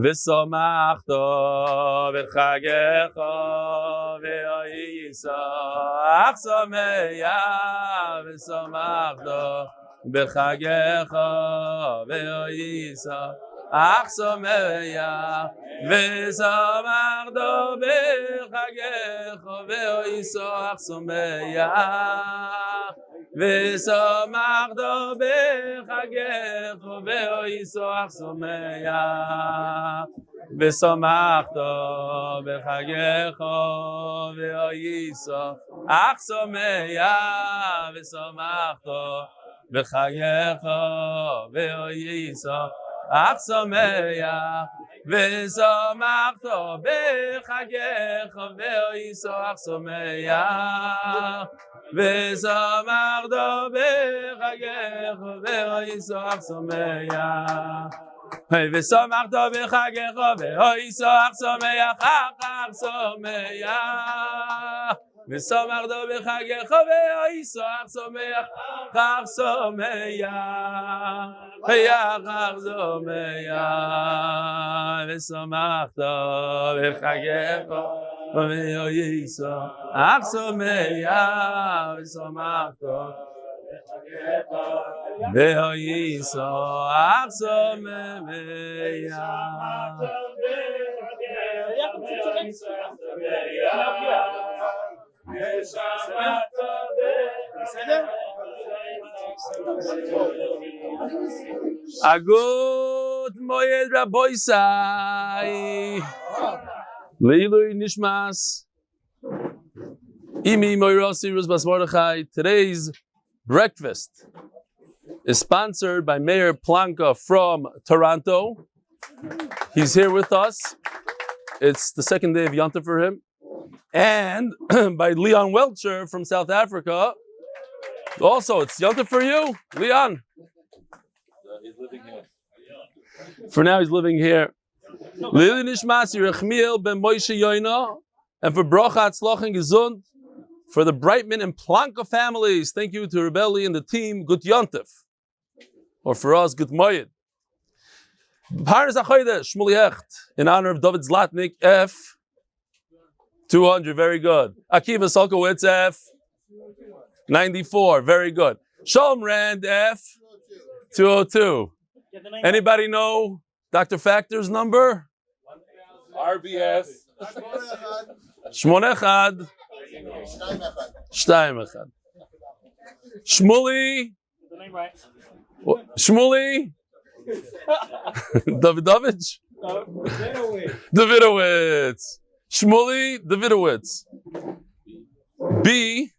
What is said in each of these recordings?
ושמחתו בחגך וישמח שמח ושמחתו בחגך וישמח שמח ושמחתו בחגך וישמח שמח ושמחתו בחגך וישמח שמח ושמחתו בחגך וישמח שמח ושמחתו בחגך וישמח שמח ושמחתו בחגך וישמח שמח ושמחתו בחגך וישמח שמח ושמחתו בחגך וישמח שמח חג שמח ושמחתו בחגך וישמח שמח חג שמח חג שמח ושמחתו בחגך וישמח שמח ושמחתו וישמח אגוד מועד רבויסאי Leilui Nishmas Imi Moirosi Ruzbas Mordechai. Today's breakfast is sponsored by Mayor Plonka from Toronto. He's here with us. It's the second day of Yom Tov for him. And by Leon Welcher from South Africa. Also, it's Yom Tov for you, Leon. He's living here. For now, he's living here. Lili Nishmas yirchamiel ben Moshe Yona, and for Bracha, Hatzlocha, and Gezunt, for the Breitman and Plonka families. Thank you to Reb Eli and the team. Good Yom Tov. Or for us, good Moed. Parnas Achoyde, Shmuly Hecht, in honor of David Zlatnik, F. 200, very good. Akiva Sulkowitz, F. 94, very good. Sholom Rand, F. 202. Anybody know Dr. Factor's number? RBS. Shmone Echad. Shtayim Echad. Shmuly. Shmuly. Davidowitz. Davidowitz. Shmuly Davidowitz. B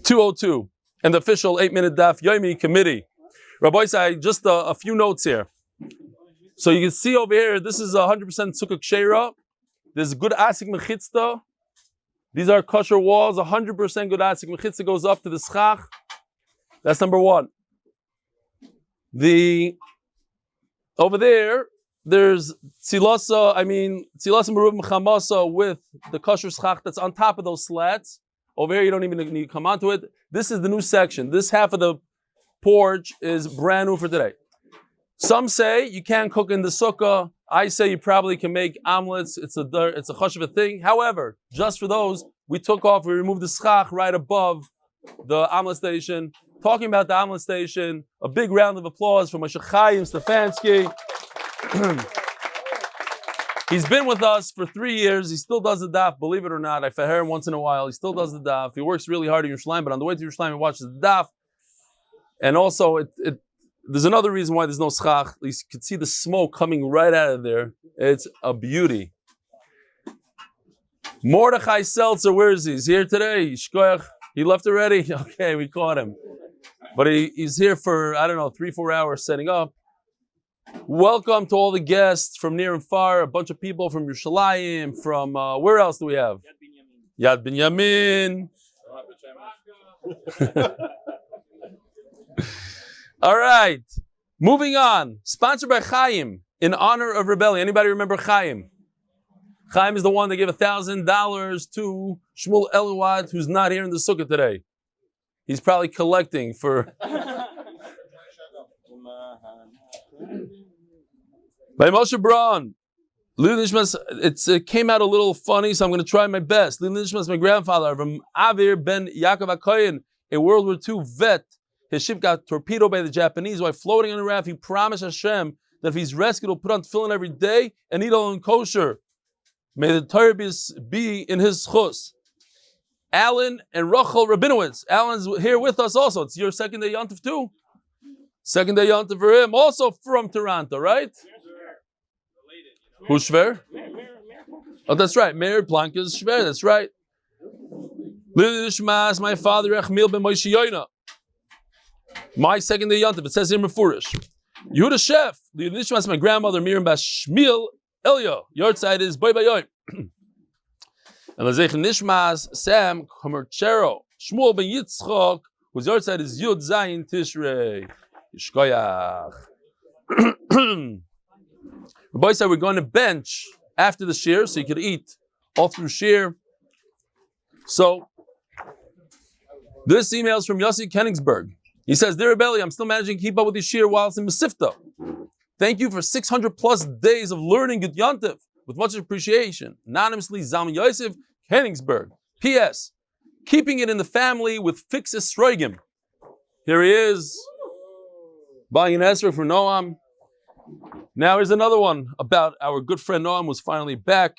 202. And the official 8-minute Daf Yomi committee. Rabbi Say, just a few notes here. So you can see over here, this is 100% sukkah kshera. There's good asik mechitzta. These are kosher walls. 100% good asik mechitzta goes up to the schach. That's number one. Over there, there's tzilasa meruv mechamasa with the kosher schach that's on top of those slats. Over here, you don't even need to come onto it. This is the new section. This half of the porch is brand new for today. Some say you can't cook in the sukkah. I say you probably can make omelets. It's a chashuv thing. However, just for those, we removed the schach right above the omelet station. Talking about the omelet station, a big round of applause for Moshe Chaim Stefansky. He's been with us for 3 years. He still does the daf, believe it or not. I hear him once in a while. He still does the daf. He works really hard in Yerushalayim, but on the way to Yerushalayim, he watches the daf. And also, there's another reason why there's no schach. You could see the smoke coming right out of there. It's a beauty. Mordechai Seltzer, where is he? He's here today. Shkoyach. He left already? Okay, we caught him. But he's here for, 3-4 hours setting up. Welcome to all the guests from near and far. A bunch of people from Yerushalayim, from, where else do we have? Yad Binyamin. All right, moving on. Sponsored by Chaim in honor of Reb Eli. Anybody remember Chaim? Chaim is the one that gave $1,000 to Shmuly Hecht, who's not here in the sukkah today. He's probably collecting for. By Moshe Bron, It came out a little funny, so I'm going to try my best. My grandfather from Avir ben Yaakov HaKohen, a World War II vet. His ship got torpedoed by the Japanese. While floating on the raft, he promised Hashem that if he's rescued, he'll put on tefillin every day and eat all in kosher. May the Torah be in his chus. Alan and Rachel Rabinowitz. Alan's here with us also. It's your second day Yom Tov too. Second day Yom Tov for him. Also from Toronto, right? Who's Shver? Oh, that's right. Meir Plonka is Shver. That's right. My father Rechmiel ben Moshe Yona. My second day Yom Tov. It says here Mefurish. Yehuda Scheff. My grandmother Miriam Bas Shmuly Hecht. Your side is Boy Bayoy. And Lezech Nishmas Sam Komerchero Shmuel ben Yitzchok, whose your side is Yud Zayin Tishrei. Yishkoyach. Rabbi said we're going to bench after the shear, so you could eat all through shear. So this email is from Yossi Kenningsberg. He says, "Dear Reb Eli, I'm still managing to keep up with the shear while it's in Mesifta. Thank you for 600 plus days of learning Good Yom Tov with much appreciation. Anonymously, Zalman Yosef Kenningsberg. P.S. Keeping it in the family with Fixes Sroigim." Here he is, buying an Esrog for Noam. Now here's another one about our good friend Noam, who's finally back.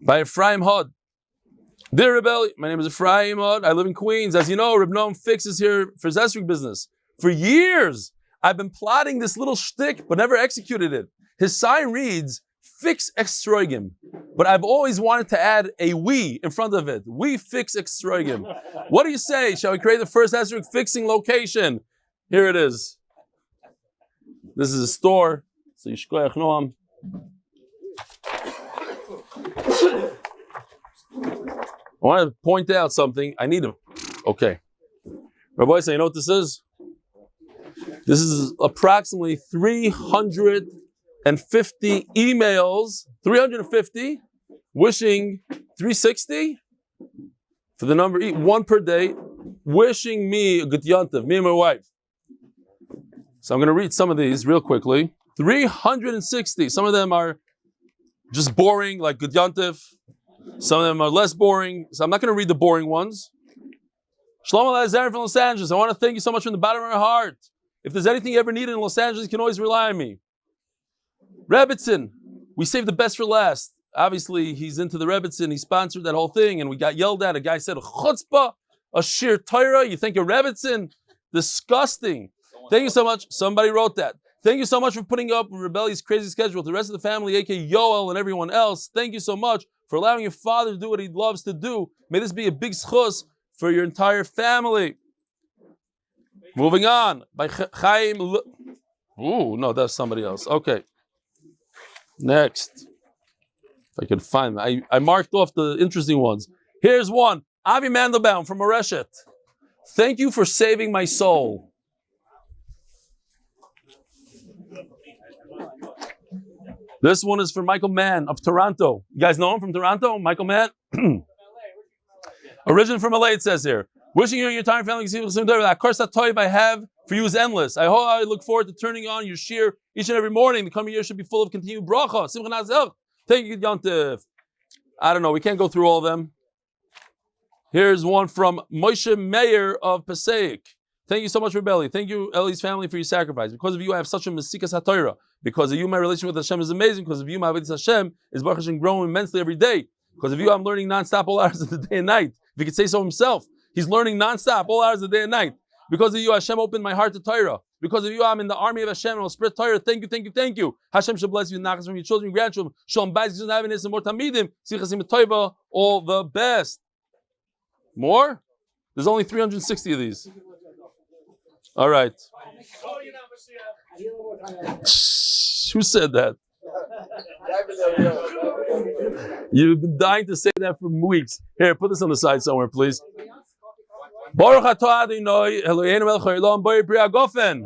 By Ephraim Hod. Dear Reb Eli, my name is Ephraim Hod. I live in Queens. As you know, Reb Noam fixes here for his Esrog business. For years, I've been plotting this little shtick, but never executed it. His sign reads, Fix Extroigim. But I've always wanted to add a we in front of it. We fix Extroigim. What do you say? Shall we create the first Esrog fixing location? Here it is. This is a store. So Yishkoyach Noam. I want to point out something. I need to. Okay. Rabbi, say, you know what this is? This is approximately 350 emails, 350, wishing 360 for the number, one per day, wishing me a good Yom Tov, me and my wife. So I'm going to read some of these real quickly. 360. Some of them are just boring, like good Yom Tov. Some of them are less boring. So I'm not going to read the boring ones. Shalom Aleichem from Los Angeles. I want to thank you so much from the bottom of my heart. If there's anything you ever needed in Los Angeles, you can always rely on me. Rebbitzin, we saved the best for last. Obviously, he's into the Rebbitzin. He sponsored that whole thing, and we got yelled at. A guy said, chutzpah, a sheer Torah. You think you're Rebbitzin? Disgusting. Thank you so much. Somebody wrote that. Thank you so much for putting up with Reb Eli's crazy schedule. To the rest of the family, a.k.a. Yoel and everyone else, thank you so much for allowing your father to do what he loves to do. May this be a big schus for your entire family. Moving on. By Chaim. Ooh, no, that's somebody else. Okay. Next. If I can find them. I marked off the interesting ones. Here's one. Avi Mandelbaum from Moreshet. Thank you for saving my soul. This one is for Michael Mann of Toronto. You guys know him from Toronto? Michael Mann? Origin from LA, it says here. Wishing you and your entire family that course that toy I have for you is endless. I look forward to turning on your shir each and every morning. The coming year should be full of continued bracha. Thank you, Yom Tov. I don't know. We can't go through all of them. Here's one from Moshe Meir of Passaic. Thank you so much, Reb Eli. Thank you, Eli's family, for your sacrifice. Because of you, I have such a mesikas haTorah. Because of you, my relationship with Hashem is amazing. Because of you, my avodas Hashem is Baruch Hashem growing immensely every day. Because of you, I'm learning nonstop all hours of the day and night. If he could say so himself, he's learning nonstop all hours of the day and night. Because of you, Hashem opened my heart to Torah. Because of you, I'm in the army of Hashem and will spread Torah. Thank you, thank you, thank you. Hashem should bless you with nachas from your children and grandchildren. Shalom Beis, Gezunt, happiness, and more tamidim. Sichasim toiva, all the best. More? There's only 360 of these. All right. Who said that? You've been dying to say that for weeks. Here, put this on the side somewhere, please. Baruch atah Adonai Eloheinu melech haolam b'orei pri hagofen.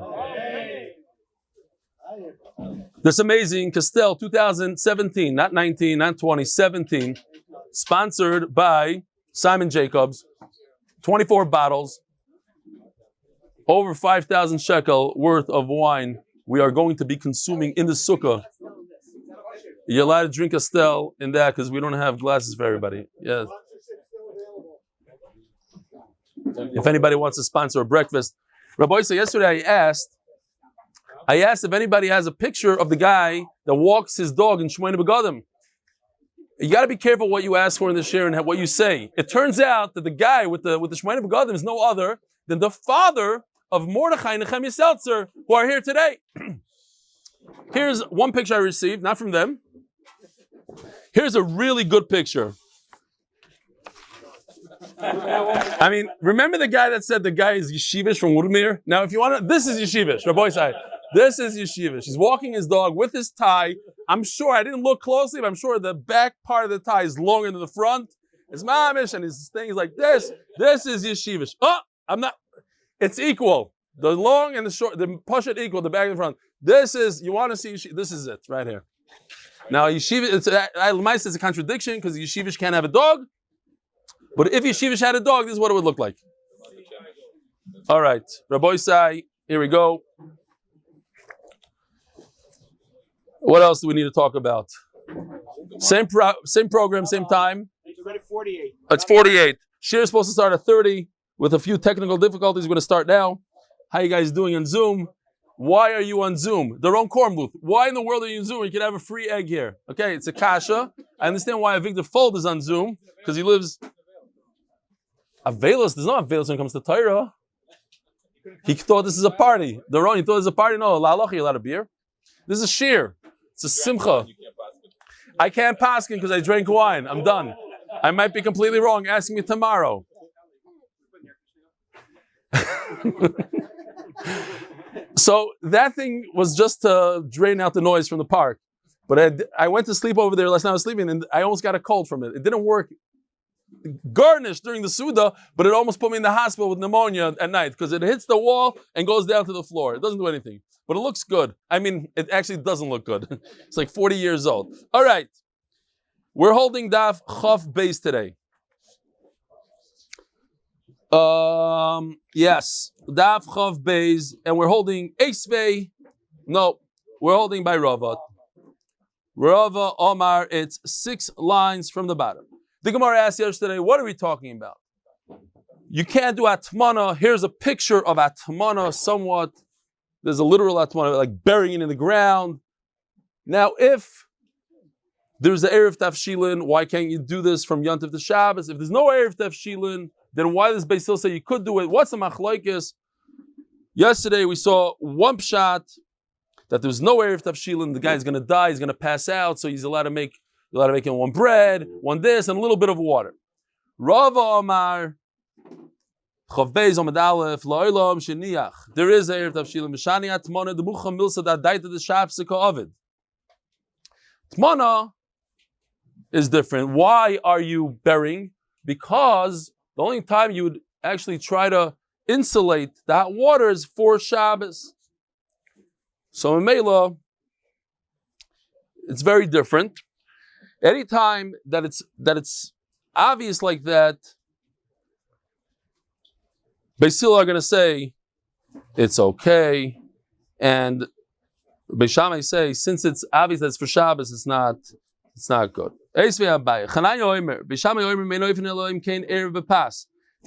This amazing Castell 2017, not 19, not 20, 17, sponsored by Simon Jacobs. 24 bottles, over 5,000 shekel worth of wine we are going to be consuming in the sukkah. You're allowed to drink Estelle in that because we don't have glasses for everybody. Yes. If anybody wants to sponsor a breakfast. Rabbi, so yesterday I asked if anybody has a picture of the guy that walks his dog in Shmuly Begadim. You got to be careful what you ask for in the share and what you say. It turns out that the guy with the Shmuly Begadim is no other than the father of Mordechai and Nehemiah Seltzer, who are here today. Here's one picture I received, not from them. Here's a really good picture. I mean, remember the guy that said the guy is Yeshivish from Woodmere? Now, if you want to, this is Yeshivish, Rabbi Side. This is Yeshivish. He's walking his dog with his tie. I'm sure, I didn't look closely, but I'm sure the back part of the tie is longer than the front. It's mamish, and his things like this. This is Yeshivish. Oh, I'm not, it's equal. The long and the short, the push it equal, the back and the front. This is, you want to see, this is it, right here. Now, Yeshivish, it's a contradiction, because Yeshivish can't have a dog. But if Yeshivish had a dog, this is what it would look like. All right, Rabbi Sai, here we go. What else do we need to talk about? Same program, same time. It's 48. Shir is supposed to start at 30 with a few technical difficulties. We're going to start now. How you guys doing on Zoom? Why are you on Zoom? Their own corn booth. Why in the world are you on Zoom? You can have a free egg here. Okay, it's a kasha. I understand why Victor Fold is on Zoom because he lives. Avelos, there's no Avelos when it comes to Torah. He thought this is a party. He thought this is a party. No, la'alocha, you're allowed a beer. This is a shir. It's a simcha. I can't paskin because I drank wine. I'm done. I might be completely wrong. Ask me tomorrow. So that thing was just to drain out the noise from the park. But I went to sleep over there last night. I was sleeping and I almost got a cold from it. It didn't work. Garnished during the Suda, but it almost put me in the hospital with pneumonia at night because it hits the wall and goes down to the floor. It doesn't do anything, but it looks good. I mean, it actually doesn't look good. It's like 40 years old. All right. We're holding Daf Chof Beis today. Yes, Daf Chof Beis, and we're holding Eisvei. No, we're holding by Rava. Rava Omar, it's 6 lines from the bottom. The Gemara asked yesterday, what are we talking about? You can't do atmana. Here's a picture of atmana somewhat. There's a literal atmana, like burying it in the ground. Now, if there's an Erev Tafshilin, why can't you do this from Yom Tov to Shabbos? If there's no Erev Tafshilin, then why does Beitzah say you could do it? What's the machlokes? Yesterday we saw one pshat that there's no Erev Tafshilin. The guy's going to die. He's going to pass out. So he's allowed to make him one bread, one this, and a little bit of water. Rava Omar, Chof Beis Amud Aleph, La'olam Sheniach. There is Erev Tafshilin. Mishani atmana demucha milsa da daita de shapsika ovid. Tmana is different. Why are you burying? Because the only time you would actually try to insulate that water is for Shabbos. So in Mela, it's very different. Anytime that it's obvious like that, Beitzah are going to say it's okay, and Beishamai say since it's obvious that it's for Shabbos, it's not good. If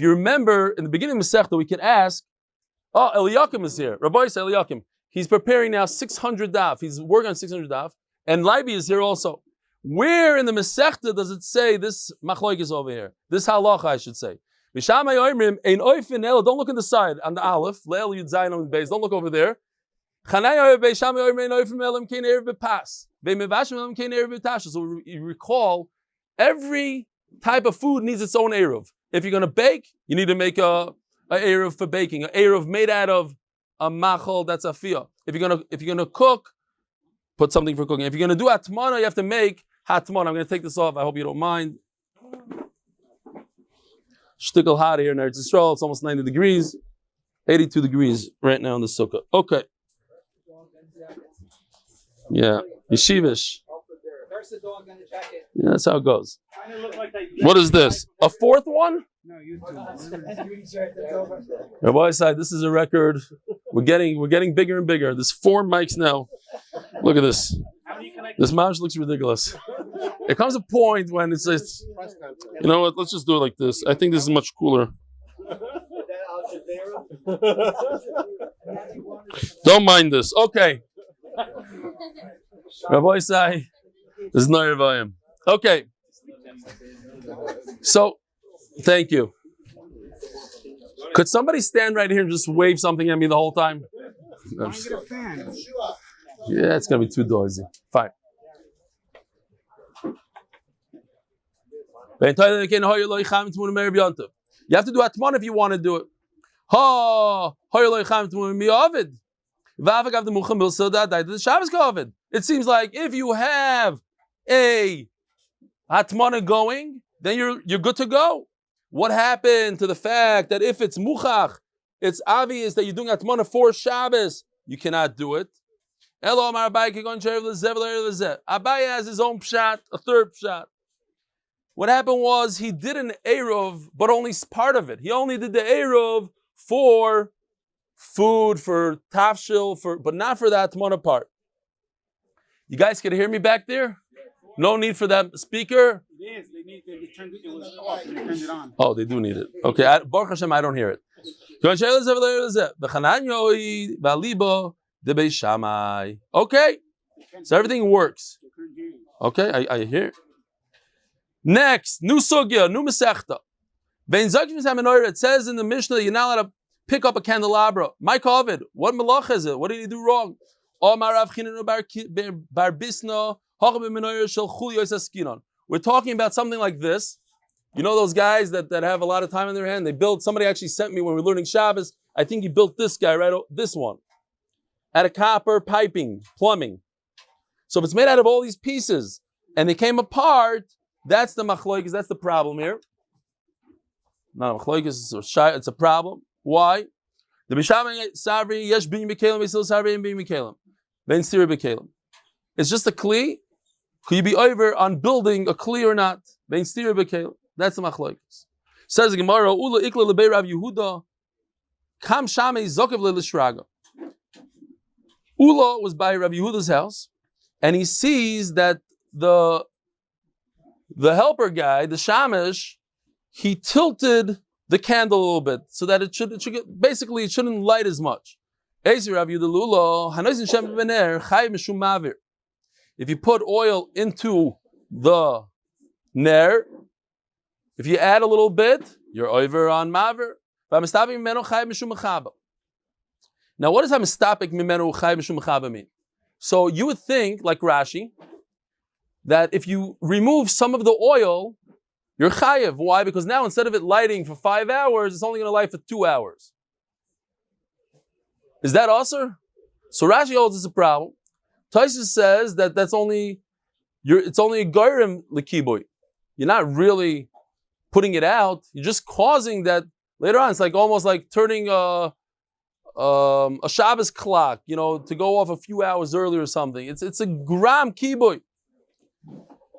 you remember in the beginning of Masechta, we can ask, oh, Eliakim is here. Rabbi Eliakim. He's preparing now 600 daf. He's working on 600 daf, and Leiby is here also. Where in the Masechta does it say this machlok is over here? This halacha, I should say. Don't look on the side on the Aleph. Don't look over there. So you recall, every type of food needs its own eruv. If you're going to bake, you need to make a eruv for baking. An eruv made out of a machal, that's a fiyah. If you're gonna cook, put something for cooking. If you're gonna do atmana, you have to make hatmana. I'm gonna take this off. I hope you don't mind. Shtickle hot here in Eretz Yisrael. It's almost 90 degrees, 82 degrees right now in the sukkah. Okay. Yeah, yeshivish. Yeah, that's how it goes. What is this? A fourth one? No, you do. Rabbi said this is a record We're getting bigger and bigger. There's 4 mics now. Look at this. This mouse looks ridiculous. It comes a point when it says, you know what, let's just do it like this. I think this is much cooler. Don't mind this. Okay. Rabbi Sai, this is no Revayim. Okay. So, thank you. Could somebody stand right here and just wave something at me the whole time? Yeah, it's going to be too noisy. Fine. You have to do atman if you want to do it. It seems like if you have a atmana going, then you're good to go. What happened to the fact that if it's muchach, it's obvious that you're doing atmana for Shabbos, you cannot do it. Abai has his own pshat, a third pshat. What happened was he did an Eruv, but only part of it. He only did the Eruv for food, for tafshil, but not for the atmana part. You guys can hear me back there? No need for that speaker? Yes, they turned it was off and they turned it on. Oh, they do need it. Okay, Baruch Hashem, I don't hear it. Okay, so everything works. Okay, I hear. Next, new sugya, new mesechta. It says in the Mishnah that you're not allowed to pick up a candelabra. My Kovid, what malach is it? What did he do wrong? We're talking about something like this. You know those guys that have a lot of time in their hand? They build, somebody actually sent me when we were learning Shabbos, I think he built this guy, right? This one. Out of copper, piping, plumbing. So if it's made out of all these pieces, and they came apart, that's the machloikis, that's the problem here. Not a machloikis, it's a problem. Why? The Bishamay Savri, Yesh Bin Mikalim, Basil Savri, and Bin Mikalim. Then Siri Bikalim. It's just a kli. Could you be over on building a kli or not? Ben Siri Bikalim. That's the machlokes. Says the Gemara, Ula Ikla Lebei Rav Yehuda, Kam Shamei Zokev LeLishraga. Ula was by Rav Yehuda's house, and he sees that the helper guy, the shamish, he tilted the candle a little bit so that it should basically it shouldn't light as much. If you put oil into the ner, if you add a little bit, you're over on maver. Now, what does hamistapik mimenu chay mishum mechaba mean? So you would think, like Rashi, that if you remove some of the oil, you're chayev. Why? Because now instead of it lighting for 5 hours, it's only going to light for 2 hours. Is that also? So Rashi holds it's a problem. Taisus says that it's only a goyim lekiboy. You're not really putting it out. You're just causing that later on. It's like almost like turning a Shabbos clock, to go off a few hours early or something. It's a gram kiboy.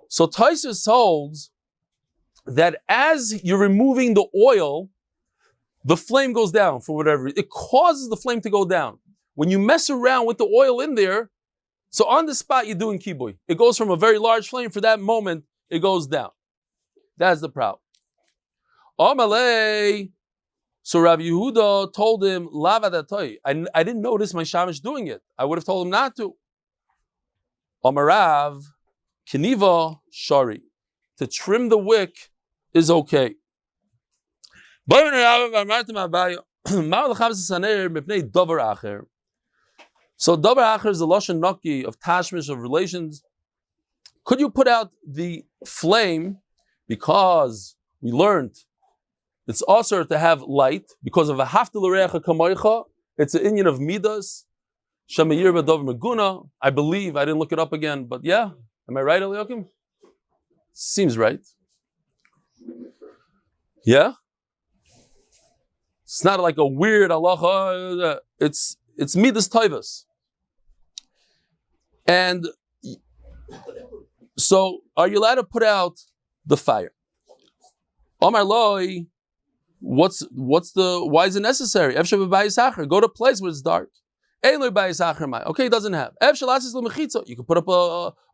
So Taisus holds that as you're removing the oil, the flame goes down for whatever. It causes the flame to go down. When you mess around with the oil in there, so on the spot you're doing kiboy. It goes from a very large flame for that moment, it goes down. That's the problem. Amalei. So Rav Yehuda told him, Lava datoi. I didn't notice my shamish doing it. I would have told him not to. Amarav, Keniva, Shari. To trim the wick is okay. So davar acher is the lashon naki of tashmish, of relations. Could you put out the flame because we learned it's also to have light because of a haftel recha kamoicha? It's an inyan of midas. Shamayir b'dov meguna. I believe, I didn't look it up again, but yeah, am I right, Eliakim? Seems right. Yeah. It's not like a weird halacha. It's midas toivas. And so, are you allowed to put out the fire? Omar loi why is it necessary? Go to a place where it's dark. Okay, it doesn't have. You can put up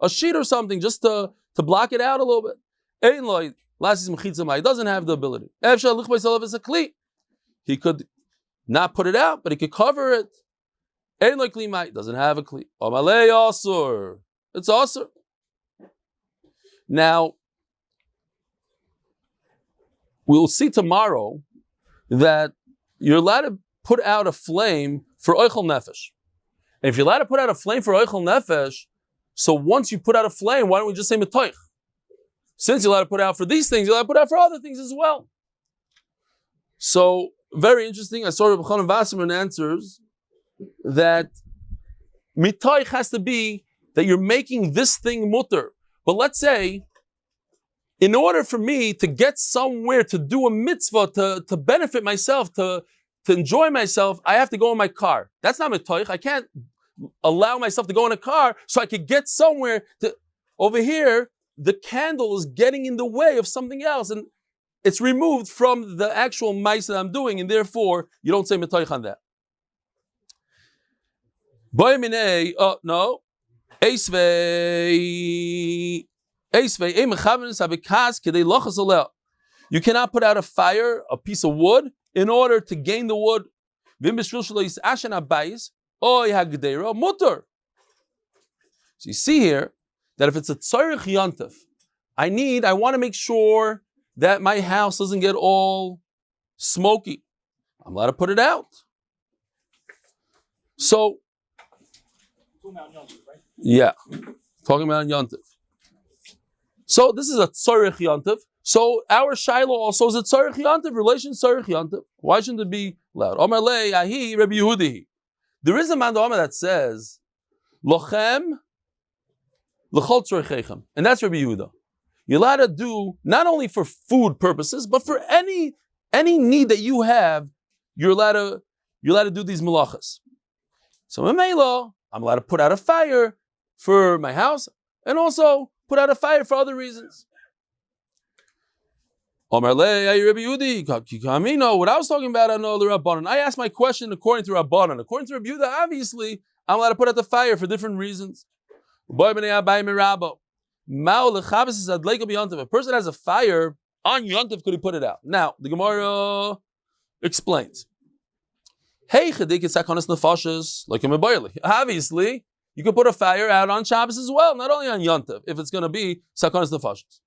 a sheet or something just to block it out a little bit. It doesn't have the ability. He could not put it out, but he could cover it. It doesn't have a kli. It's asur. Now, we'll see tomorrow that you're allowed to put out a flame for oichel nefesh. And if you're allowed to put out a flame for oichel nefesh, so once you put out a flame, why don't we just say metoich? Since you're allowed to put out for these things, you're allowed to put out for other things as well. So, very interesting. I saw Reb Chaim Wasserman answers that mitoich has to be that you're making this thing mutter. But let's say, in order for me to get somewhere to do a mitzvah, to benefit myself, to enjoy myself, I have to go in my car. That's not mitoich. I can't allow myself to go in a car so I could get somewhere to. Over here, the candle is getting in the way of something else, and it's removed from the actual mice that I'm doing, and therefore you don't say mitoich on that. No. You cannot put out a fire, a piece of wood, in order to gain the wood. So you see here that if it's a tzarich yontif, I want to make sure that my house doesn't get all smoky. I'm allowed to put it out. So, yeah, talking about yontif. So this is a tzarich yontif. So our shiloh also is a tzarich yontif, relation tzarich yontif. Why shouldn't it be loud? Omar lei ahi Rabbi Yehudi. There is a man that says lochem l'chol tzarechechem, and that's Rabbi Yehuda. You're allowed to do not only for food purposes, but for any need that you have. You're allowed to do these malachas. So in Mela, I'm allowed to put out a fire for my house and also put out a fire for other reasons. What I was talking about, I know the Rabbanan. I asked my question according to Rabbanan. According to Reb Yehuda, obviously, I'm allowed to put out the fire for different reasons. A person has a fire on Yom Tov, could he put it out? Now, the Gemara explains. Hey, obviously, you can put a fire out on Shabbos as well, not only on Yom Tov, if it's going to be sakonas nefashos.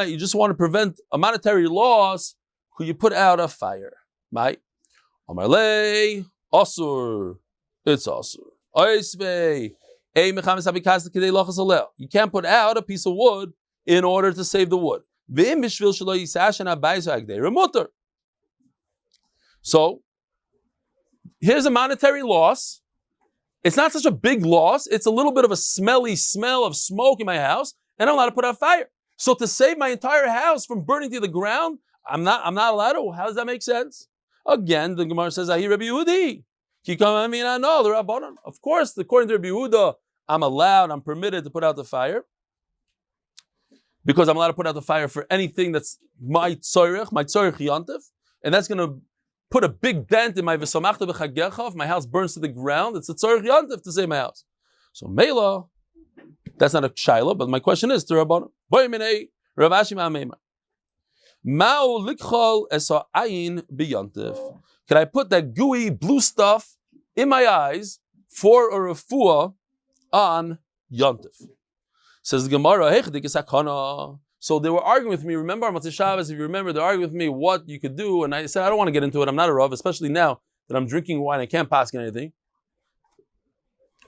You just want to prevent a monetary loss. Could you put out a fire? Right? Asur. It's asur. You can't put out a piece of wood in order to save the wood. So, here's a monetary loss. It's not such a big loss. It's a little bit of a smelly smell of smoke in my house, and I'm allowed to put out fire. So to save my entire house from burning to the ground, I'm not allowed to. How does that make sense? Again, the Gemara says, "Ahi Rabbi Yehudi." No, the Rabbanan. Of course, according to Rabbi Yehuda, I'm permitted to put out the fire because I'm allowed to put out the fire for anything that's my tzorich yontif, and that's going to put a big dent in my v'samachta b'chagecha. If my house burns to the ground, it's a tzorich yontif to save my house. So Mela, that's not a shaila, but my question is to Rabbanan. Boy Rav Ashi ma'ameimah. Ma'u likhol esa ayin b'yontif. Can I put that gooey blue stuff in my eyes for a refuah on yontif? Says the Gemara, so they were arguing with me. Remember on Motzei Shabbos, if you remember, they're arguing with me what you could do, and I said, I don't want to get into it. I'm not a Rav, especially now that I'm drinking wine. I can't pass anything.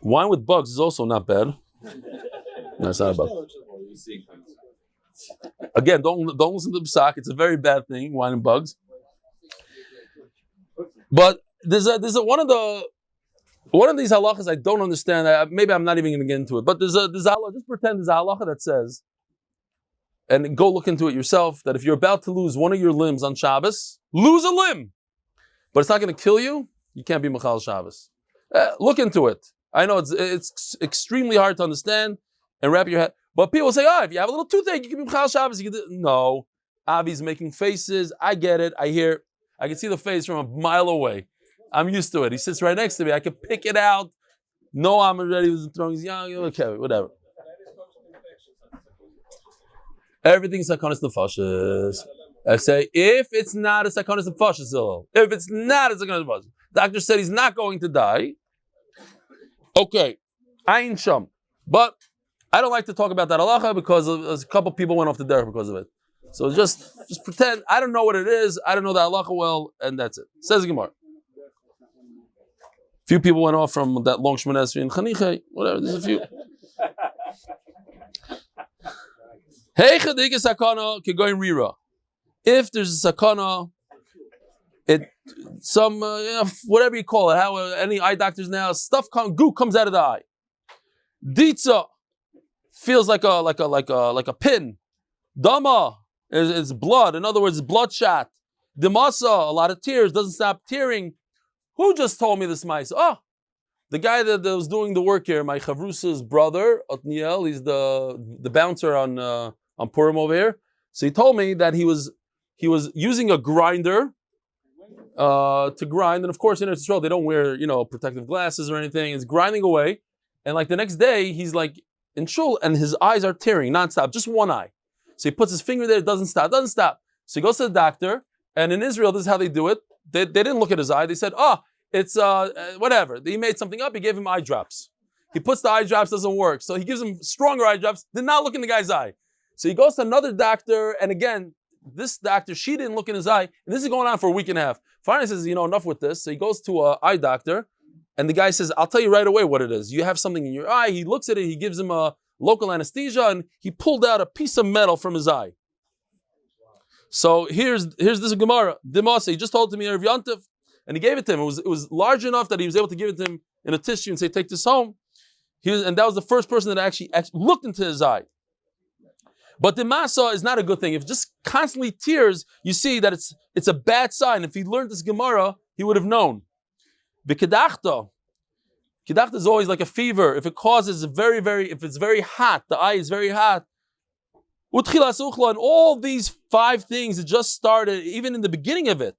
Wine with bugs is also not bad. No, it's not a bug. Again, don't listen to the psak. It's a very bad thing, wine and bugs. But there's one of these halachas I don't understand. Maybe I'm not even going to get into it. But there's a halacha. Just pretend there's a halacha that says, and go look into it yourself, that if you're about to lose one of your limbs on Shabbos, lose a limb, but it's not going to kill you. You can't be Machal Shabbos. Look into it. I know it's extremely hard to understand and wrap your head. But people say, if you have a little toothache, you can be Mechal Shabbos. You can do. No. Avi's making faces. I get it. I can see the face from a mile away. I'm used to it. He sits right next to me. I can pick it out. No, I'm already throwing his young. Okay, whatever. Everything's Sakonis Nefashis. I say, if it's not a Sakonis Nefashis, if it's not a Sakonis Nefashis, doctor said he's not going to die. Okay, Ayin Sham. But I don't like to talk about that halacha because a couple people went off the derech because of it. So just pretend I don't know what it is. I don't know the halacha well, and that's it. Says the Gemara. Few people went off from that long Shmoneh Esrei and Chaniche. Whatever. There's a few. Hey, chadik is sakana kegoin rira. If there's a sakana, whatever you call it, how any eye doctors now, goo comes out of the eye. Ditza feels like a pin. Dama is blood. In other words, bloodshot. Dimasa, a lot of tears, doesn't stop tearing. Who just told me this mice? The guy that was doing the work here, my Chavrusa's brother, Otniel, he's the bouncer on Purim over here. So he told me that he was using a grinder to grind, and of course in Eretz Yisrael they don't wear protective glasses or anything. It's grinding away, and like the next day he's like in shul, and his eyes are tearing nonstop, just one eye. So he puts his finger there, it doesn't stop. So he goes to the doctor, and in Israel this is how they do it. They didn't look at his eye. They said, it's whatever. He made something up. He gave him eye drops. He puts the eye drops, doesn't work. So he gives him stronger eye drops. Did not look in the guy's eye. So he goes to another doctor, and again, this doctor, she didn't look in his eye, and this is going on for a week and a half. Finally says, enough with this. So he goes to an eye doctor, and the guy says, I'll tell you right away what it is. You have something in your eye. He looks at it, he gives him a local anesthesia, and he pulled out a piece of metal from his eye. So here's this Gemara. Dimasa, he just told it to me Erev Yom Tov, and he gave it to him. It was large enough that he was able to give it to him in a tissue and say, take this home. And that was the first person that actually looked into his eye. But the masa is not a good thing. If just constantly tears, you see that it's a bad sign. If he learned this Gemara, he would have known. Kedachta is always like a fever. If it causes if it's very hot, the eye is very hot. And all these 5 things, it just started, even in the beginning of it.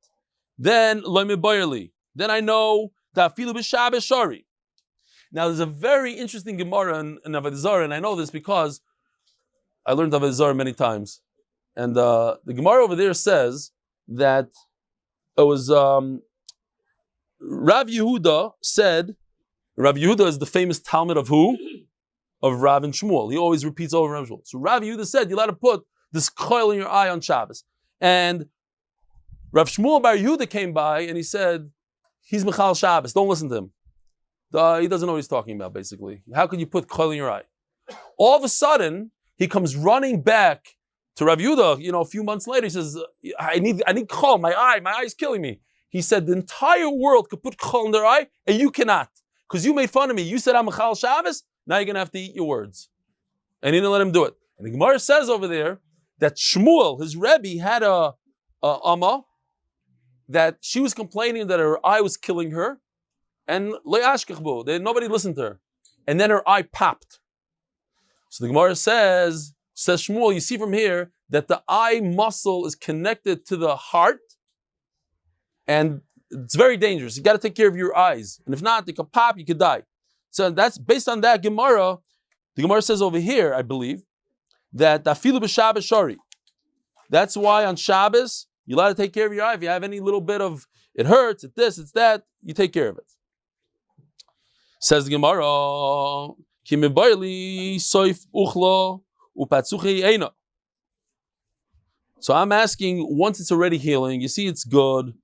Then I know that filu b'Shabbos shari. Now there's a very interesting Gemara in Avodah Zarah, and I know this because I learned Avodah Zarah many times. And the Gemara over there says that it was Rav Yehuda said, Rav Yehuda is the famous Talmud of who? Of Rav and Shmuel. He always repeats over Rav and Shmuel. So Rav Yehuda said, you're allowed to put this coil in your eye on Shabbos. And Rav Shmuel Bar Yehuda came by and he said, he's Michal Shabbos, don't listen to him. He doesn't know what he's talking about, basically. How could you put coil in your eye? All of a sudden, he comes running back to Rav Yehuda, a few months later. He says, I need chol, my eye is killing me. He said, the entire world could put chol in their eye, and you cannot. Because you made fun of me. You said I'm Michal Shabbos, now you're going to have to eat your words. And he didn't let him do it. And the Gemara says over there that Shmuel, his Rebbe, had a Amma, that she was complaining that her eye was killing her, and nobody listened to her. And then her eye popped. So the Gemara says Shmuel, you see from here that the eye muscle is connected to the heart, and it's very dangerous. You got to take care of your eyes. And if not, they could pop, you could die. So that's based on that Gemara. The Gemara says over here, I believe, that afilu b'Shabbos shari. That's why on Shabbos, you're allowed to take care of your eye. If you have any little bit of, it hurts, it's this, it's that, you take care of it. Says the Gemara, so I'm asking, once it's already healing, you see it's good,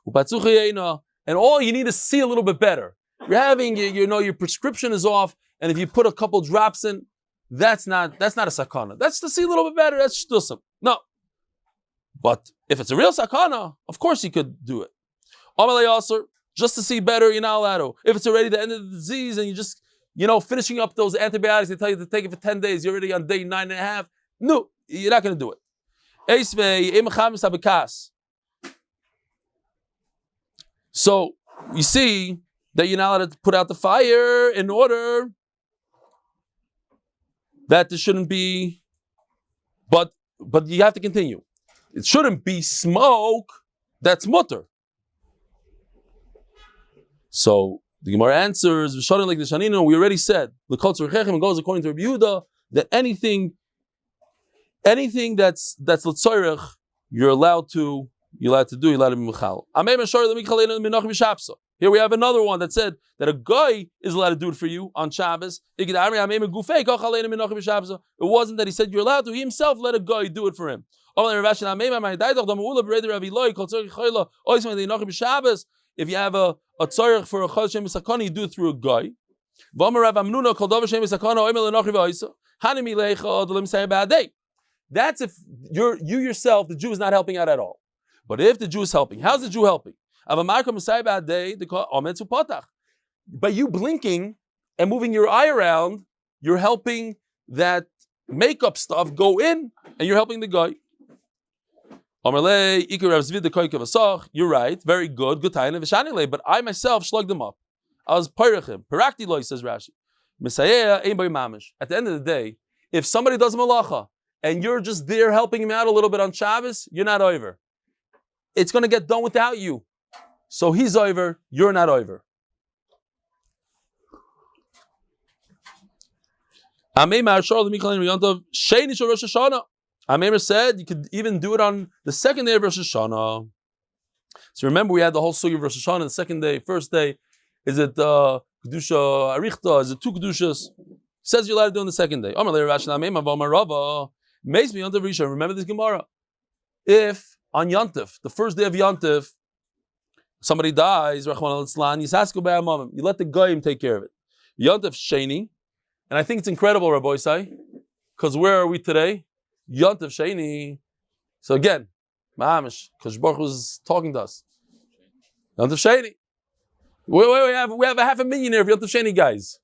and all you need is see a little bit better. You're having, your prescription is off, and if you put a couple drops in, that's not a sakana. That's to see a little bit better. That's shtusam. No. But if it's a real sakana, of course you could do it. Just to see better, you're not allowed to. If it's already the end of the disease and you just, finishing up those antibiotics, they tell you to take it for 10 days, you're already on day 9.5. No, you're not going to do it. So you see that you're not allowed to put out the fire in order that there shouldn't be, but you have to continue. It shouldn't be smoke that's mutter. So the Gemara answers, we already said, the culture goes according to Rabbi Yehuda, that anything that's l'tzoyrech, you're allowed to do, you're allowed to be mechal. Here we have another one that said that a guy is allowed to do it for you on Shabbos. It wasn't that he said you're allowed to, he himself let a guy do it for him. If you have a tzorech for a chol shem sakana, you do it through a guy. That's if you yourself, the Jew, is not helping out at all. But if the Jew is helping, how's the Jew helping? By you blinking and moving your eye around, you're helping that makeup stuff go in, and you're helping the guy. You're right, very good, but I myself slugged them up. I was pyrachim. Parakti loy, says Rashi. At the end of the day, if somebody does malacha and you're just there helping him out a little bit on Shabbos, you're not over. It's going to get done without you. So he's over, you're not over. Ameimer said you could even do it on the second day of Rosh Hashanah. So remember, we had the whole sugi of Rosh Hashanah. The second day, first day, is it kedusha arichta? Is it two kedushas? Says you're allowed to do it on the second day. Remember this Gemara. If on Yom Tov, the first day of Yom Tov, somebody dies, you let the goyim take care of it. Yom Tov Sheni, and I think it's incredible, Rabbi Isai, because where are we today? Yom Tov Sheni. So again, Ma'amish, because Baruch was talking to us. Yom Tov Sheni. We have a 500,000 here of Yom Tov Sheni guys.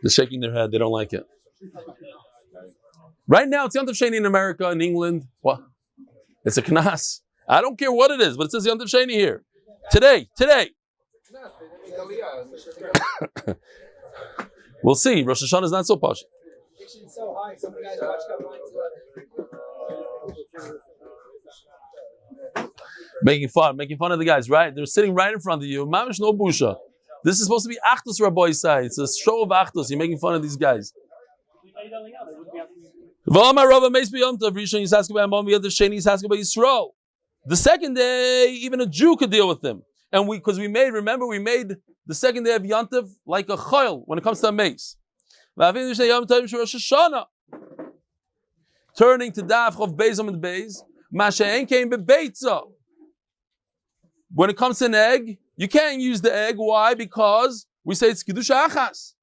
They're shaking their head. They don't like it. Right now, it's Yom Tov Sheni in America, in England. What? It's a knas. I don't care what it is, but it says Yom Tov Sheni here. Today. We'll see. Rosh Hashanah is not so posh. Making fun of the guys, right? They're sitting right in front of you. Mamish no busha. This is supposed to be Achdus Rabbi side. It's a show of Achdus. You're making fun of these guys. The second day, even a Jew could deal with them. And we made the second day of Yom Tov like a chayil when it comes to a mace. Turning to Daf of Beis Amud Beis, Masha'en came be Beitzah. When it comes to an egg, you can't use the egg. Why? Because we say it's kedusha achas.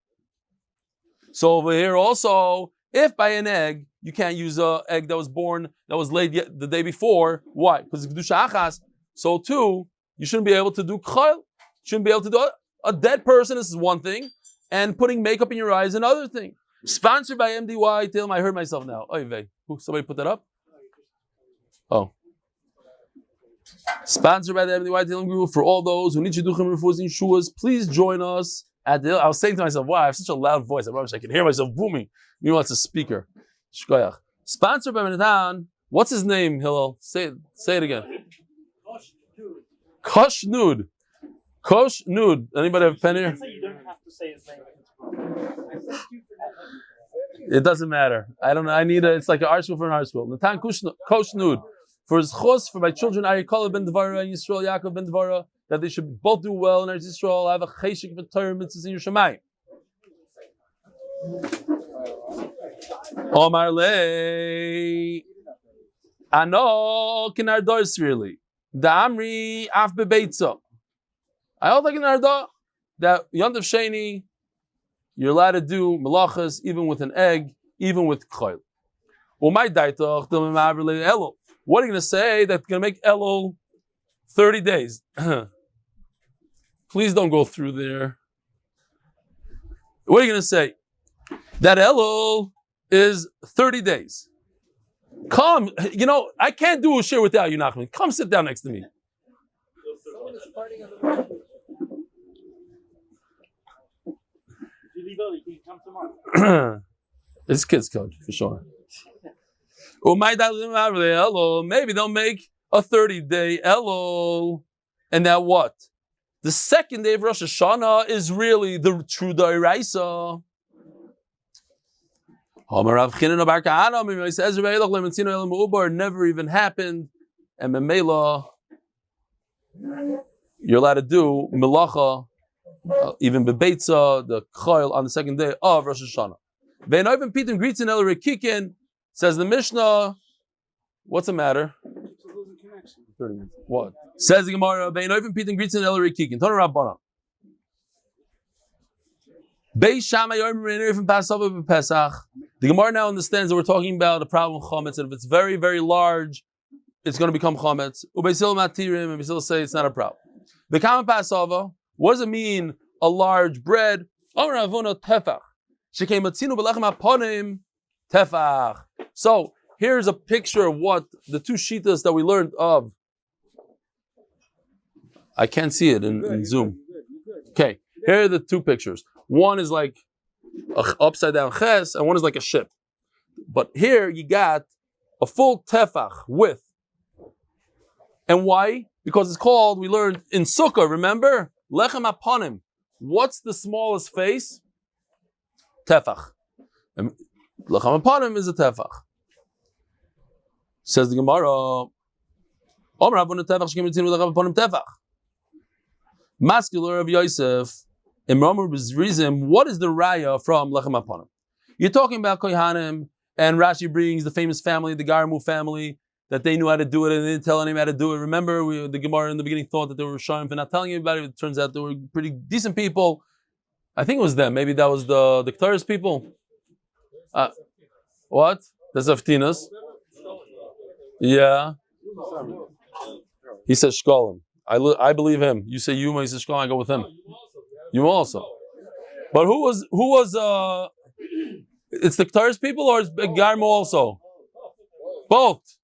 So over here also, if by an egg you can't use an egg that was laid the day before. Why? Because it's kedusha achas. So too, you shouldn't be able to do chayil. You shouldn't be able to do a dead person. This is one thing, and putting makeup in your eyes another thing. Sponsored by MDY Tehillim. I heard myself now. Oy vey. Somebody put that up? Oh. Sponsored by the MDY Tehillim group for all those who need Shidduchim, Refuas and Yeshuos. Please join us at the. I was saying to myself, wow, I have such a loud voice. I wish I could hear myself booming. Meanwhile, it's a speaker. Shkoyach. Sponsored by Natan. What's his name, Hillel? Say it again. Khoshnood. Anybody have a pen here? You don't have to say his name. It doesn't matter. I don't know. It's like an art school for an art school. Natan Khoshnood. For his chos, for my children, R Eli ben Dvara and Yisrael Yaakov ben Dvara, that they should both do well in Eretz Yisrael, have a cheshik for Torah mitzvahs in Yerushalayim. Omar le, ano kinar dors really. Da amri af be Beitzah. I hold like in Arda that Yom Tov Sheni, you're allowed to do melachas even with an egg, even with chayil. What are you going to say that's going to make Elul 30 days? Please don't go through there. What are you going to say? That Elul is 30 days. Come, I can't do a shir without you, Nachman. Come sit down next to me. leave early, you can come tomorrow. It's kids' code for sure. Maybe they'll make a 30-day Elul, and that what? The second day of Rosh Hashanah is really the true D'oraisa. Never even happened, and Memela, you're allowed to do Melacha, even Beitzah, the Chayil, on the second day of Rosh Hashanah. Ve'enoivim pitim gritzin el rekikin, says the Mishnah. What's the matter? 30 minutes. What? Says the Gemara, Ve'enoivim pitim gritzin el rekikin. Tana Rabbana. Beis Shammai yoim re'enoivim pasava b'Pesach. The Gemara now understands that we're talking about a problem with chametz, and if it's very, very large, it's going to become chametz. Ubeis Hillel matirim, and Beis Hillel say it's not a problem. The common pasava, what does it mean? A large bread. Amar Avuna tefach. So here's a picture of what the two shitas that we learned of. I can't see it in Zoom. Okay, here are the two pictures. One is like an upside down ches, and one is like a ship. But here you got a full tefach width. And why? Because it's called, we learned in Sukkah, remember? Lechem aponim. What's the smallest face? Tefach. And Lechem aponim is a tefach. Says the Gemara, Omer Avon tefach shekim ritzinu lechem aponim tefach. Mascular of Yosef, Imromer Bezrizim, what is the raya from Lechem aponim? You're talking about Kohanim, and Rashi brings the famous family, the Garmu family, that they knew how to do it and they didn't tell anyone how to do it. Remember, the Gemara in the beginning thought that they were Chaim for not telling anybody. It turns out they were pretty decent people. I think it was them. Maybe that was the Ketores people. What? The Zaftinas. Yeah. He says Shkolem. I believe him. You say Yuma, he says Shkolem, I go with him. You also. But who was it's the Ketores people or is Garmo also? Both.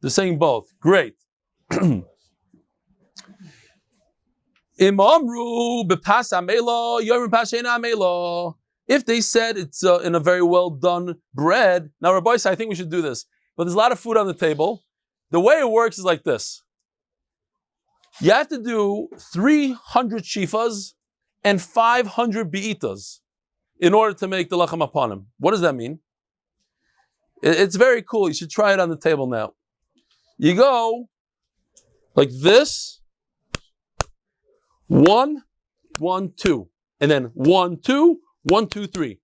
They're saying both. Great. If they said it's in a very well done bread, now Rabbi said, I think we should do this, but there's a lot of food on the table. The way it works is like this. You have to do 300 shifas and 500 bi'itas in order to make the lechem aponim. What does that mean? It's very cool. You should try it on the table now. You go like this, 1, 1, 2, and then 1, 2, 1, 2, 3.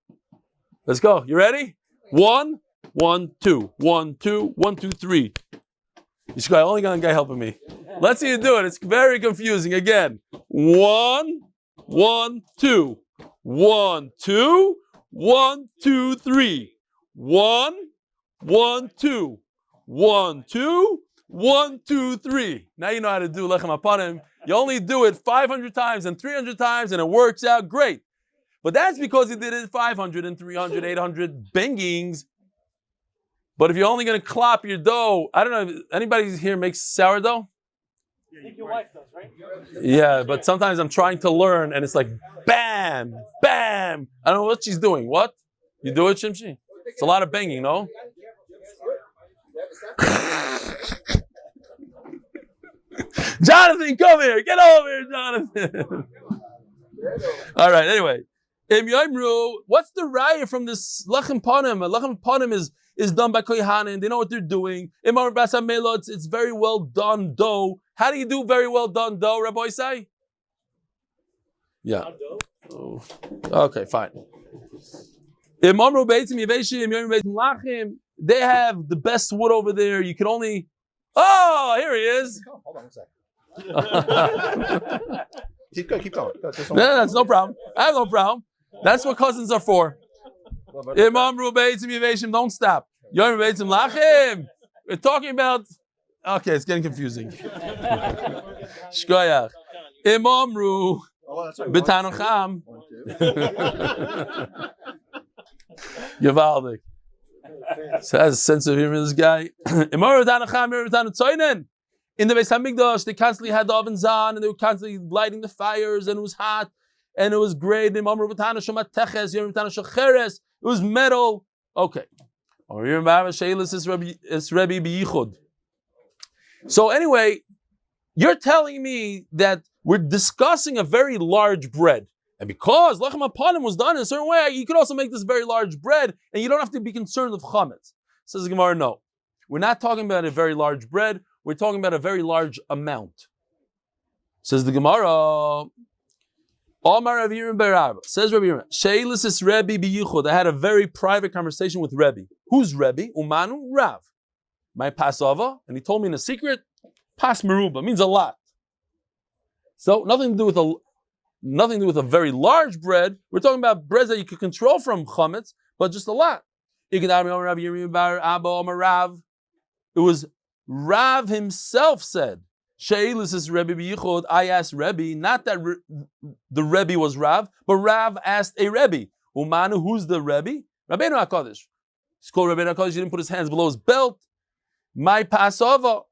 Let's go. You ready? 1, 1, 2, 1, 2, 1, 2, 3. You should go. I only got a guy helping me. Let's see you do it. It's very confusing. Again, 1, 1, 2, 1, 2, 1, 2, 3. 1, 1, 2, 1, 2, 1, 2, 3. Now you know how to do lechem aponim. You only do it 500 times and 300 times, and it works out great. But that's because you did it 500 and 300, 800 bangings. But if you're only going to clap your dough, I don't know if anybody here makes sourdough? I think your wife does, right? Yeah, but sometimes I'm trying to learn, and it's like bam, bam. I don't know what she's doing. What? You do it, Shimshi? It's a lot of banging, no? Jonathan, come here. Get over here, Jonathan. All right, anyway. What's the raya from this lechem panim? Lechem panim is done by kohanim. They know what they're doing. It's very well done dough. How do you do very well done dough, Rabbi Isai? Yeah. Oh. Okay, fine. They have the best wood over there. You can only... Oh, here he is. Hold on one second. Keep going. Go, no, that's no problem. I have no problem. That's what cousins are for. Don't stop. We're talking about... Okay, it's getting confusing. Shkoyach. Imamru b'tanocham. Gevaldik. So has a sense of humor, this guy. In the Beis Hamikdash, they constantly had the ovens on, and they were constantly lighting the fires, and it was hot. and it was great. It was metal. Okay. So anyway, you're telling me that we're discussing a very large bread. And because lechem hapanim was done in a certain way, you could also make this very large bread, and you don't have to be concerned with chametz. Says the Gemara, no. We're not talking about a very large bread, we're talking about a very large amount. Says the Gemara, says Rabbi Yerim, I had a very private conversation with Rebbe. Who's Rebbe? Umanu Rav. My Pasova, and he told me in a secret, Pas Meruba means a lot. So nothing to do with a very large bread. We're talking about breads that you can control from chametz, but just a lot. It was Rav himself said, I asked Rebbe, not that the Rebbe was Rav, but Rav asked a Rebbe. Umanu, who's the Rebbe? Rabbeinu HaKadosh. He's called Rabbeinu HaKadosh. He didn't put his hands below his belt. My Pasova.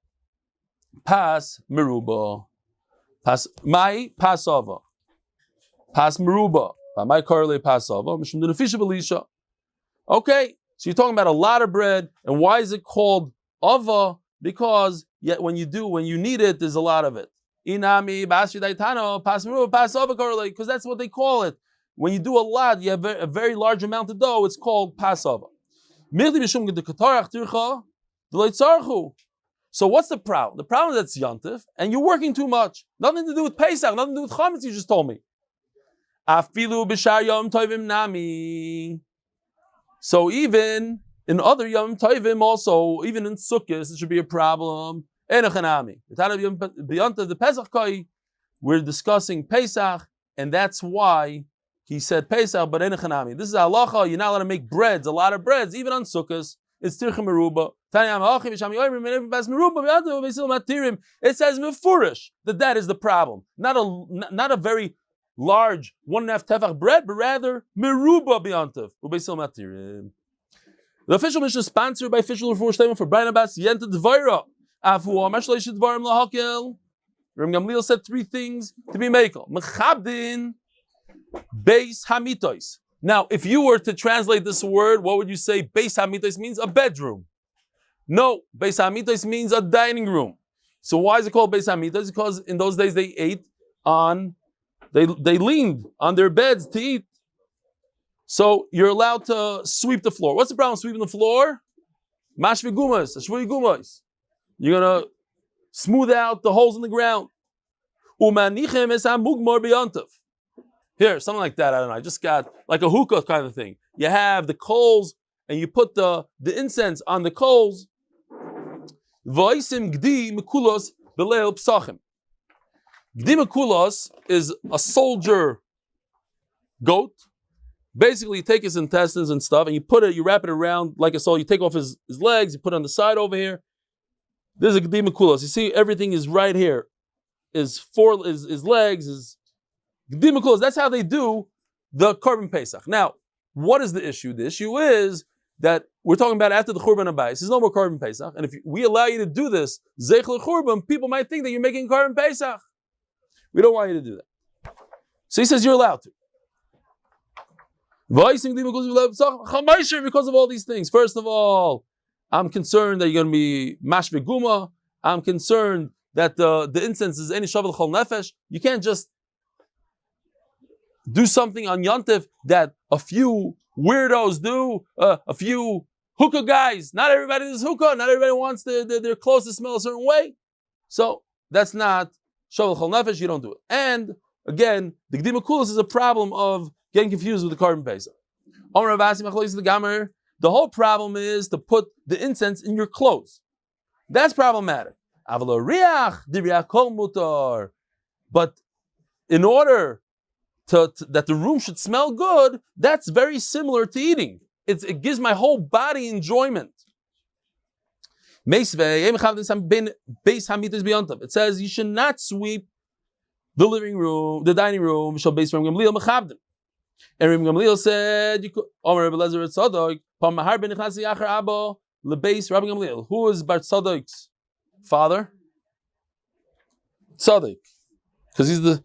Pas Meruba. My Pasova. Pas Meruba. My Karle Pasova. Mishum de Nefisha Belisha. Okay, so you're talking about a lot of bread, and why is it called Ava? Because yet when you need it, there's a lot of it. Inami Basri Daitano, Pas Meruba, Pas Ava Karle, because that's what they call it. When you do a lot, you have a very large amount of dough, it's called Pas Ava. So what's the problem? The problem is that's Yom Tov, and you're working too much. Nothing to do with Pesach, nothing to do with Chametz, you just told me. Afilu b'shar Yom Tovim nami. So even in other Yom Tovim also, even in Sukkot, it should be a problem. Enochanami. The Pesach Koi, we're discussing Pesach, and that's why he said Pesach, but Enochanami. This is Halacha, you're not allowed to make breads, a lot of breads, even on Sukkot. It's Tircha Meruba. It says Mefurish that is the problem. Not a very large 1.5 tefach bread, but rather Meruba B'yantav. The official mission is sponsored by official refuah statement for Brian Abbas Yenta Dvaira. Reb Gamliel said 3 things to be makel. Mechabdin Beis Hamitois. Now, if you were to translate this word, what would you say? Beis Hamitois means a bedroom. No, Beis Hamitois means a dining room. So why is it called Beis Hamitois? Because in those days they leaned on their beds to eat. So you're allowed to sweep the floor. What's the problem with sweeping the floor? Mashvi gumas, shvui gumas. You're gonna smooth out the holes in the ground. Umanichem es hamugmor b'yantav. Here, something like that, I don't know. I just got like a hookah kind of thing. You have the coals and you put the incense on the coals. V'oisim gdi mekulos b'leil psachim. Gdi mekulos is a soldier goat. Basically, you take his intestines and stuff and you wrap it around like a soldier. You take off his legs, you put it on the side over here. This is a gdi mekulos. You see, everything is right here. His legs, his that's how they do the Korban Pesach. Now, what is the issue? The issue is that we're talking about after the Churban Abayis. There's no more Korban Pesach. And if we allow you to do this, Zeichel Churban, people might think that you're making Korban Pesach. We don't want you to do that. So he says you're allowed to. Because of all these things. First of all, I'm concerned that you're going to be mashve guma. I'm concerned that the incense is any shavel chol nefesh. You can't just do something on Yom Tov that a few weirdos do, a few hookah guys. Not everybody does hookah. Not everybody wants their clothes to smell a certain way. So that's not shavel chol nefesh. You don't do it. And again, the Gdima Kulis is a problem of getting confused with the Korban Pesach. The whole problem is to put the incense in your clothes. That's problematic. But in order that the room should smell good, that's very similar to eating. It gives my whole body enjoyment. It says you should not sweep the living room, the dining room. And Reb Gamliel said, who is Bar Tzadok's father? Tzadok. Because he's the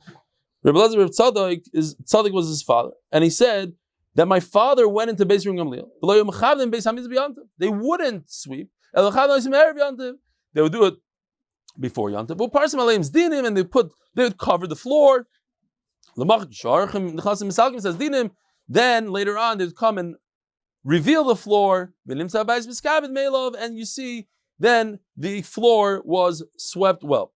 Reb Elazar Reb Tzadok was his father, and he said that my father went into Beis Gamliel. They wouldn't sweep. They would do it before Yom Tov. And they would cover the floor. Says dinim. Then later on they would come and reveal the floor. And you see, then the floor was swept well.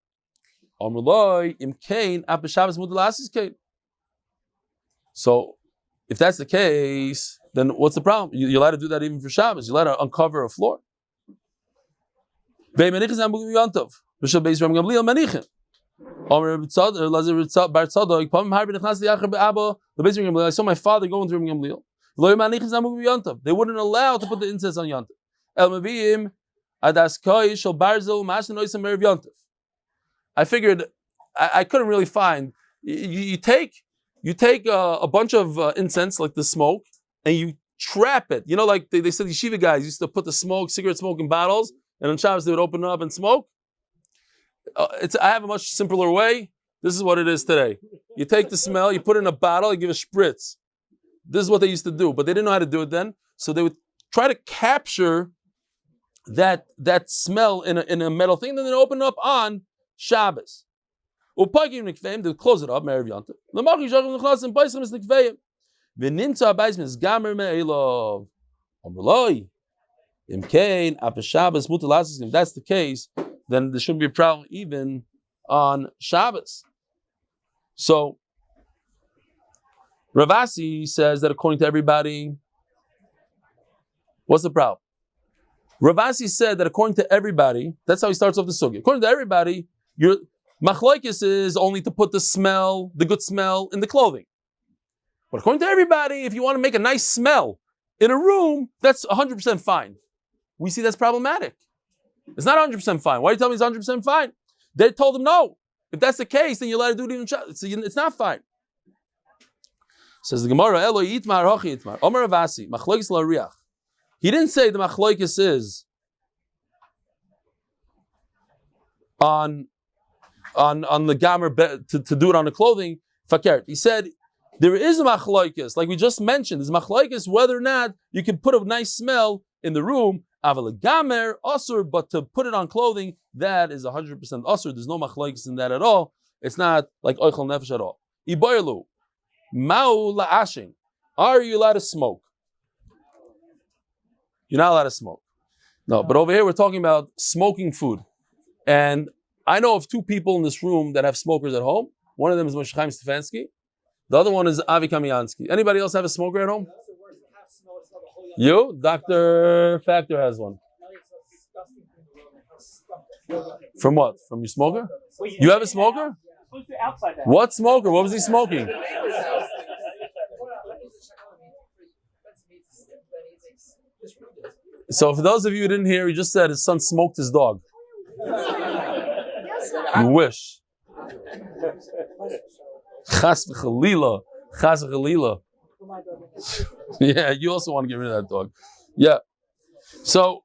So if that's the case, then what's the problem? You're allowed to do that even for Shabbos. You're allowed to uncover a floor. I saw my father going through Yom Gamliel. They wouldn't allow to put the incense on Yom Tov. I figured I couldn't really find. You take a bunch of incense, like the smoke, and you trap it. You know, like they said, yeshiva guys used to put the cigarette smoke in bottles, and on Shabbos they would open it up and smoke. I have a much simpler way. This is what it is today. You take the smell, you put it in a bottle, you give a spritz. This is what they used to do, but they didn't know how to do it then, so they would try to capture that smell in a metal thing, then they open it up on Shabbos. They would close it up, Me'erev Yom Tov. If that's the case, then there shouldn't be a problem even on Shabbos. So Ravasi says that according to everybody, what's the problem? Ravasi said that according to everybody, that's how he starts off the sugya. According to everybody, your machlokes is only to put the good smell in the clothing. But according to everybody, if you want to make a nice smell in a room, that's 100% fine. We see that's problematic. It's not 100% fine. Why are you telling me it's 100% fine? They told him no. If that's the case, then you're allowed to do it even. So it's not fine. Says the Gemara, Eloi itmar hochi itmar. Omer Avasi, machlokes la riach. He didn't say the machlokes is on the gamer to do it on the clothing. Fakert. He said there is a machlokes, like we just mentioned. There's machlokes whether or not you can put a nice smell in the room. Aval gamer asur, but to put it on clothing, that is 100% asur. There's no machlokes in that at all. It's not like oichel nefesh at all. Iboyelu mau la'ashin. Are you allowed to smoke? You're not allowed to smoke. No, but over here we're talking about smoking food. And I know of two people in this room that have smokers at home. One of them is Moshe Chaim Stefansky. The other one is Avi Kamiansky. Anybody else have a smoker at home? You? Dr. Factor has one. From what? From your smoker? You have a smoker? What smoker? What was he smoking? So for those of you who didn't hear, he just said his son smoked his dog. You wish. Chas v'chalila. Chas v'chalila. Yeah, you also want to get rid of that dog. Yeah. So,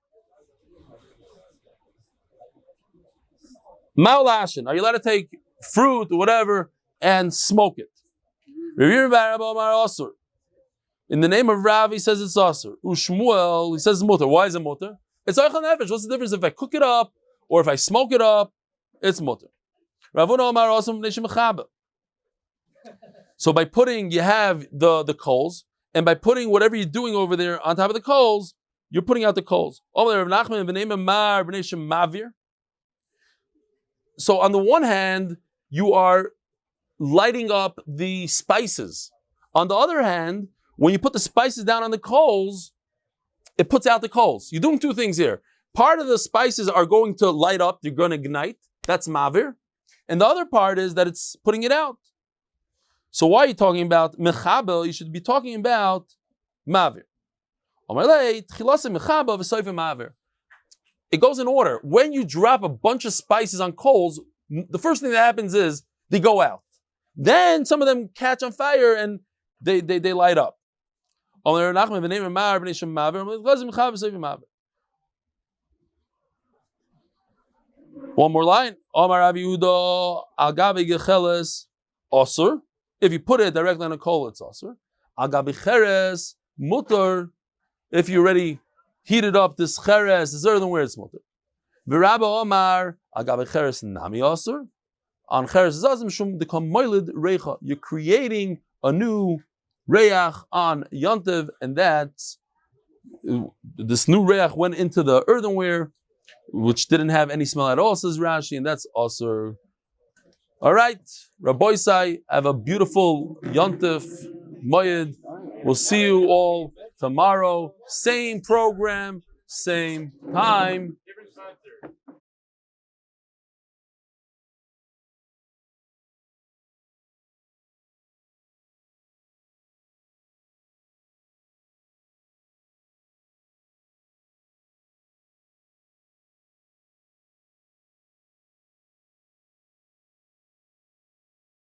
ma'olashin. Are you allowed to take fruit or whatever and smoke it? In the name of Rav, he says it's asur. Ushmuel, he says it's mutter. Why is it mutter? It's oichel nefesh. What's the difference if I cook it up or if I smoke it up? It's mutter. Ravuna Omar also neshim mechaber. So by putting, you have the coals, and by putting whatever you're doing over there on top of the coals, you're putting out the coals. So on the one hand, you are lighting up the spices. On the other hand, when you put the spices down on the coals, it puts out the coals. You're doing two things here. Part of the spices are going to light up, they're going to ignite. That's mavir. And the other part is that it's putting it out. So why are you talking about mechabel? You should be talking about mavir. It goes in order. When you drop a bunch of spices on coals, the first thing that happens is they go out. Then some of them catch on fire and they light up. One more line. Omar Rabbi Yehuda al gabe gecheles osur. If you put it directly on a coal, it's also. Agabi cheres mutar. If you already heated up this cheres, this earthenware, it's mutar. V'Rabba Omar agabi cheres nami asur. On cheres zazim shum dekam moilid reicha. You're creating a new reach on Yom Tov, and that this new reach went into the earthenware, which didn't have any smell at all, says Rashi, and that's also. All right, Rabbi Sai, have a beautiful Yom Tov Moed. We'll see you all tomorrow. Same program, same time.